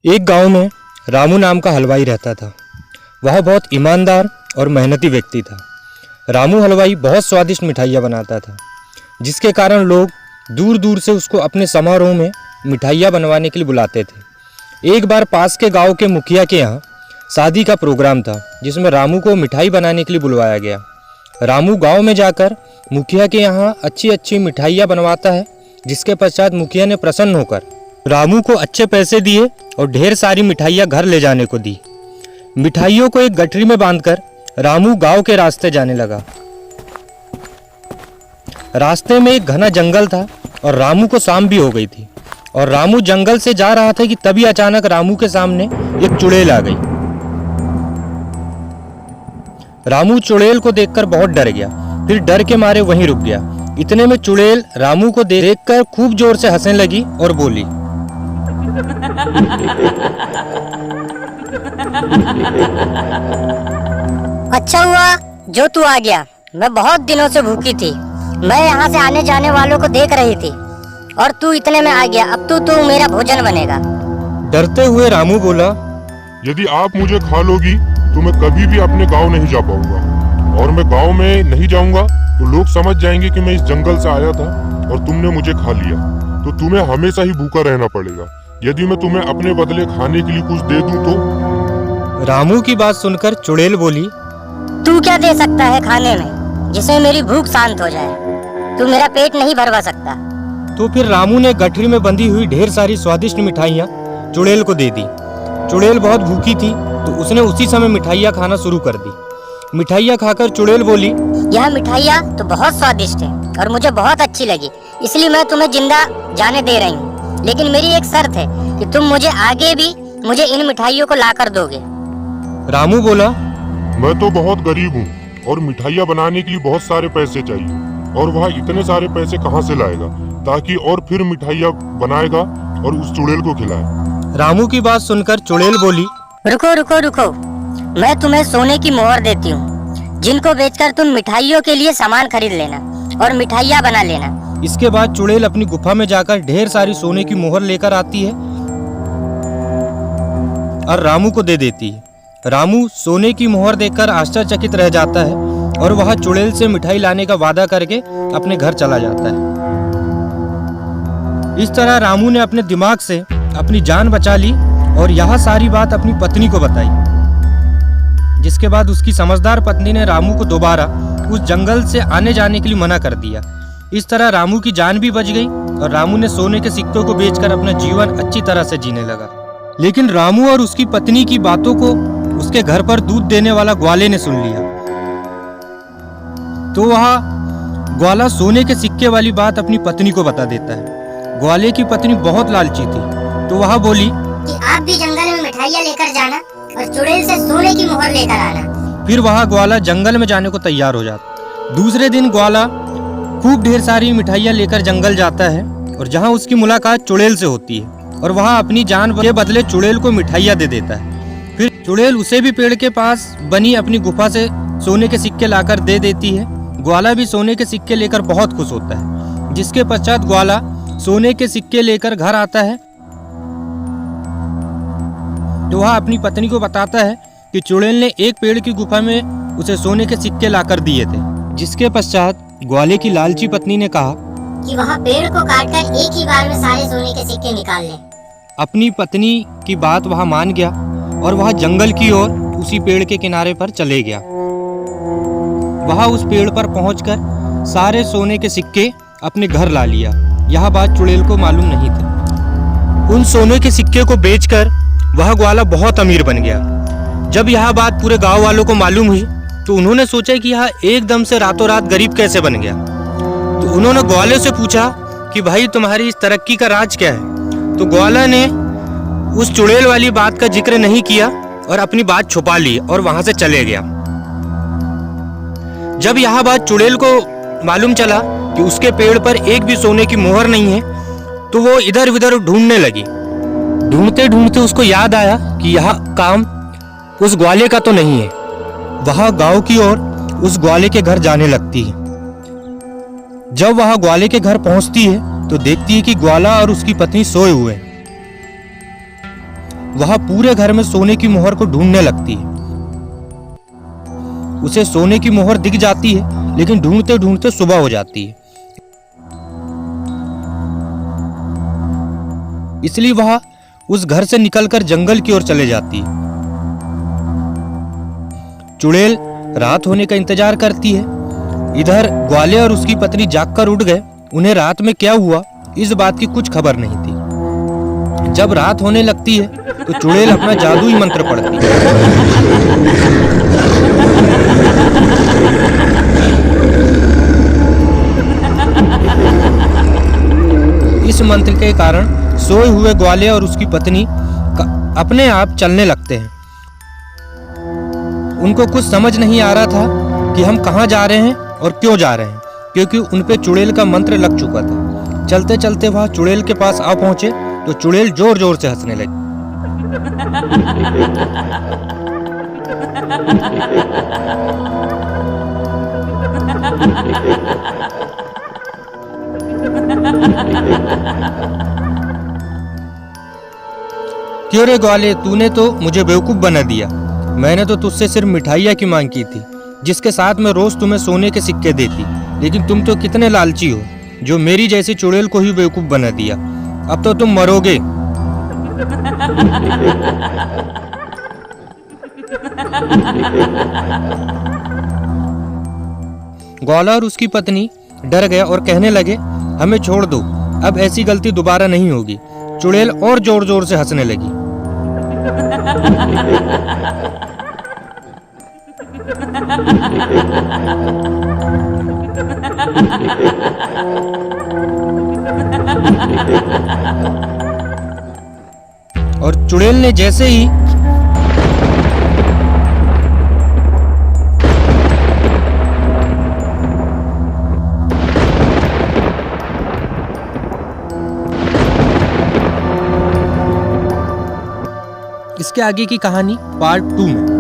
एक गांव में रामू नाम का हलवाई रहता था। वह बहुत ईमानदार और मेहनती व्यक्ति था। रामू हलवाई बहुत स्वादिष्ट मिठाइयाँ बनाता था, जिसके कारण लोग दूर दूर से उसको अपने समारोह में मिठाइयाँ बनवाने के लिए बुलाते थे। एक बार पास के गांव के मुखिया के यहाँ शादी का प्रोग्राम था, जिसमें रामू को मिठाई बनाने के लिए बुलवाया गया। रामू गांव में जाकर मुखिया के यहाँ अच्छी अच्छी मिठाइयाँ बनवाता है, जिसके पश्चात मुखिया ने प्रसन्न होकर रामू को अच्छे पैसे दिए और ढेर सारी मिठाइयाँ घर ले जाने को दी। मिठाइयों को एक गठरी में बांधकर रामू गांव के रास्ते जाने लगा। रास्ते में एक घना जंगल था और रामू को शाम भी हो गई थी और रामू जंगल से जा रहा था कि तभी अचानक रामू के सामने एक चुड़ैल आ गई। रामू चुड़ैल को देखकर बहुत डर गया, फिर डर के मारे वहीं रुक गया। इतने में चुड़ैल रामू को देखकर खूब जोर से हंसने लगी और बोली, अच्छा हुआ जो तू आ गया। मैं बहुत दिनों से भूखी थी। मैं यहाँ से आने जाने वालों को देख रही थी और तू इतने में आ गया। अब तू मेरा भोजन बनेगा। डरते हुए रामू बोला, यदि आप मुझे खा लोगी तो मैं कभी भी अपने गांव नहीं जा पाऊंगा, और मैं गांव में नहीं जाऊंगा तो लोग समझ जाएंगे कि मैं इस जंगल से आया था और तुमने मुझे खा लिया। तो तुम्हें हमेशा ही भूखा रहना पड़ेगा। यदि मैं तुम्हें अपने बदले खाने के लिए कुछ दे दूं तो। रामू की बात सुनकर चुड़ैल बोली, तू क्या दे सकता है खाने में जिससे मेरी भूख शांत हो जाए? तू मेरा पेट नहीं भरवा सकता। तो फिर रामू ने गठरी में बंधी हुई ढेर सारी स्वादिष्ट मिठाइयाँ चुड़ैल को दे दी। चुड़ैल बहुत भूखी थी तो उसने उसी समय मिठाइयाँ खाना शुरू कर दी। मिठाइयाँ खाकर चुड़ैल बोली, यह मिठाइयाँ तो बहुत स्वादिष्ट है और मुझे बहुत अच्छी लगी, इसलिए मैं तुम्हें जिंदा जाने दे रही हूँ। लेकिन मेरी एक शर्त है कि तुम मुझे आगे भी मुझे इन मिठाइयों को लाकर दोगे। रामू बोला, मैं तो बहुत गरीब हूँ और मिठाइयाँ बनाने के लिए बहुत सारे पैसे चाहिए, और वह इतने सारे पैसे कहाँ से लाएगा ताकि और फिर मिठाइयाँ बनाएगा और उस चुड़ैल को खिलाए। रामू की बात सुनकर चुड़ैल बोली, रुको रुको रुको, मैं तुम्हें सोने की मोहर देती हूँ, जिनको बेचकर तुम मिठाइयों के लिए सामान खरीद लेना और मिठाइयाँ बना लेना। इसके बाद चुड़ैल अपनी गुफा में जाकर ढेर सारी सोने की मोहर लेकर आती है और रामू को दे देती है। रामू सोने की मोहर देखकर आश्चर्यचकित रह जाता है और वह चुड़ैल से मिठाई लाने का वादा करके अपने घर चला जाता है। इस तरह रामू ने अपने दिमाग से अपनी जान बचा ली और यह सारी बात अपनी पत्नी को बताई, जिसके बाद उसकी समझदार पत्नी ने रामू को दोबारा उस जंगल से आने जाने के लिए मना कर दिया। इस तरह रामू की जान भी बच गई और रामू ने सोने के सिक्कों को बेचकर अपना जीवन अच्छी तरह से जीने लगा। लेकिन रामू और उसकी पत्नी की बातों को उसके घर पर दूध देने वाला ग्वाले ने सुन लिया। तो वह ग्वाला सोने के सिक्के वाली बात अपनी पत्नी को बता देता है। ग्वाले की पत्नी बहुत लालची थी, तो वह बोली कि आप भी जंगल में मिठाइयाँ लेकर जाना और चुड़ैल से सोने की मोहर लेकर आना। फिर वह ग्वाला जंगल में जाने को तैयार हो जाता। दूसरे दिन ग्वाला खूब ढेर सारी मिठाइयाँ लेकर जंगल जाता है और जहाँ उसकी मुलाकात चुड़ैल से होती है और वह अपनी जान के बदले चुड़ैल को मिठाइयाँ दे देता है। फिर चुड़ैल उसे भी पेड़ के पास बनी अपनी गुफा से सोने के सिक्के लाकर दे देती है। ग्वाला भी सोने के सिक्के लेकर बहुत खुश होता है, जिसके पश्चात ग्वाला सोने के सिक्के लेकर घर आता है। तो वह अपनी पत्नी को बताता है कि चुड़ैल ने एक पेड़ की गुफा में उसे सोने के सिक्के लाकर दिए थे। जिसके पश्चात ग्वाले की लालची पत्नी ने कहा कि वह पेड़ को काटकर एक ही बार में सारे सोने के सिक्के निकाल ले। अपनी पत्नी की बात वह मान गया और वह जंगल की ओर उसी पेड़ के किनारे पर चले गया। वह उस पेड़ पर पहुंचकर सारे सोने के सिक्के अपने घर ला लिया। यह बात चुड़ैल को मालूम नहीं थी। उन सोने के सिक्के को बेचकर वह ग्वाला बहुत अमीर बन गया। जब यह बात पूरे गांव वालों को मालूम हुई तो उन्होंने सोचा कि यह एकदम से रातों रात गरीब कैसे बन गया। तो उन्होंने ग्वाले से पूछा कि भाई तुम्हारी इस तरक्की का राज क्या है। तो ग्वाला ने उस चुड़ैल वाली बात का जिक्र नहीं किया और अपनी बात छुपा ली और वहां से चले गया। जब यह बात चुड़ैल को मालूम चला कि उसके पेड़ पर एक भी सोने की मोहर नहीं है, तो वो इधर उधर ढूंढने लगी। ढूंढते ढूंढते उसको याद आया कि यह काम उस ग्वाले का तो नहीं है। वह गांव की ओर उस ग्वाले के घर जाने लगती है। जब वह ग्वाले के घर पहुंचती है तो देखती है कि ग्वाला और उसकी पत्नी सोए हुए हैं। वह पूरे घर में सोने की मोहर को ढूंढने लगती है। उसे सोने की मोहर दिख जाती है, लेकिन ढूंढते ढूंढते सुबह हो जाती है। इसलिए वह उस घर से निकलकर जंगल की ओर चले जाती है। चुड़ैल रात होने का इंतजार करती है। इधर ग्वाले और उसकी पत्नी जागकर उठ गए। उन्हें रात में क्या हुआ इस बात की कुछ खबर नहीं थी। जब रात होने लगती है तो चुड़ैल अपना जादुई मंत्र पढ़ती है। इस मंत्र के कारण सोए हुए ग्वाले और उसकी पत्नी अपने आप चलने लगते हैं। उनको कुछ समझ नहीं आ रहा था कि हम कहाँ जा रहे हैं और क्यों जा रहे हैं, क्योंकि उन पे चुड़ैल का मंत्र लग चुका था। चलते चलते वह चुड़ैल के पास आ पहुंचे तो चुड़ैल जोर जोर से हंसने लगी। क्यों रे ग्वाले, तूने तो मुझे बेवकूफ बना दिया। मैंने तो तुझसे सिर्फ मिठाइयाँ की मांग की थी, जिसके साथ मैं रोज तुम्हें सोने के सिक्के देती, लेकिन तुम तो कितने लालची हो, जो मेरी जैसी चुड़ैल को ही बेवकूफ बना दिया। अब तो तुम मरोगे। ग्वाला और उसकी पत्नी डर गए और कहने लगे, हमें छोड़ दो, अब ऐसी गलती दोबारा नहीं होगी। चुड़ैल और जोर जोर से हंसने लगी। और चुड़ैल ने जैसे ही इसके आगे की कहानी पार्ट 2 में।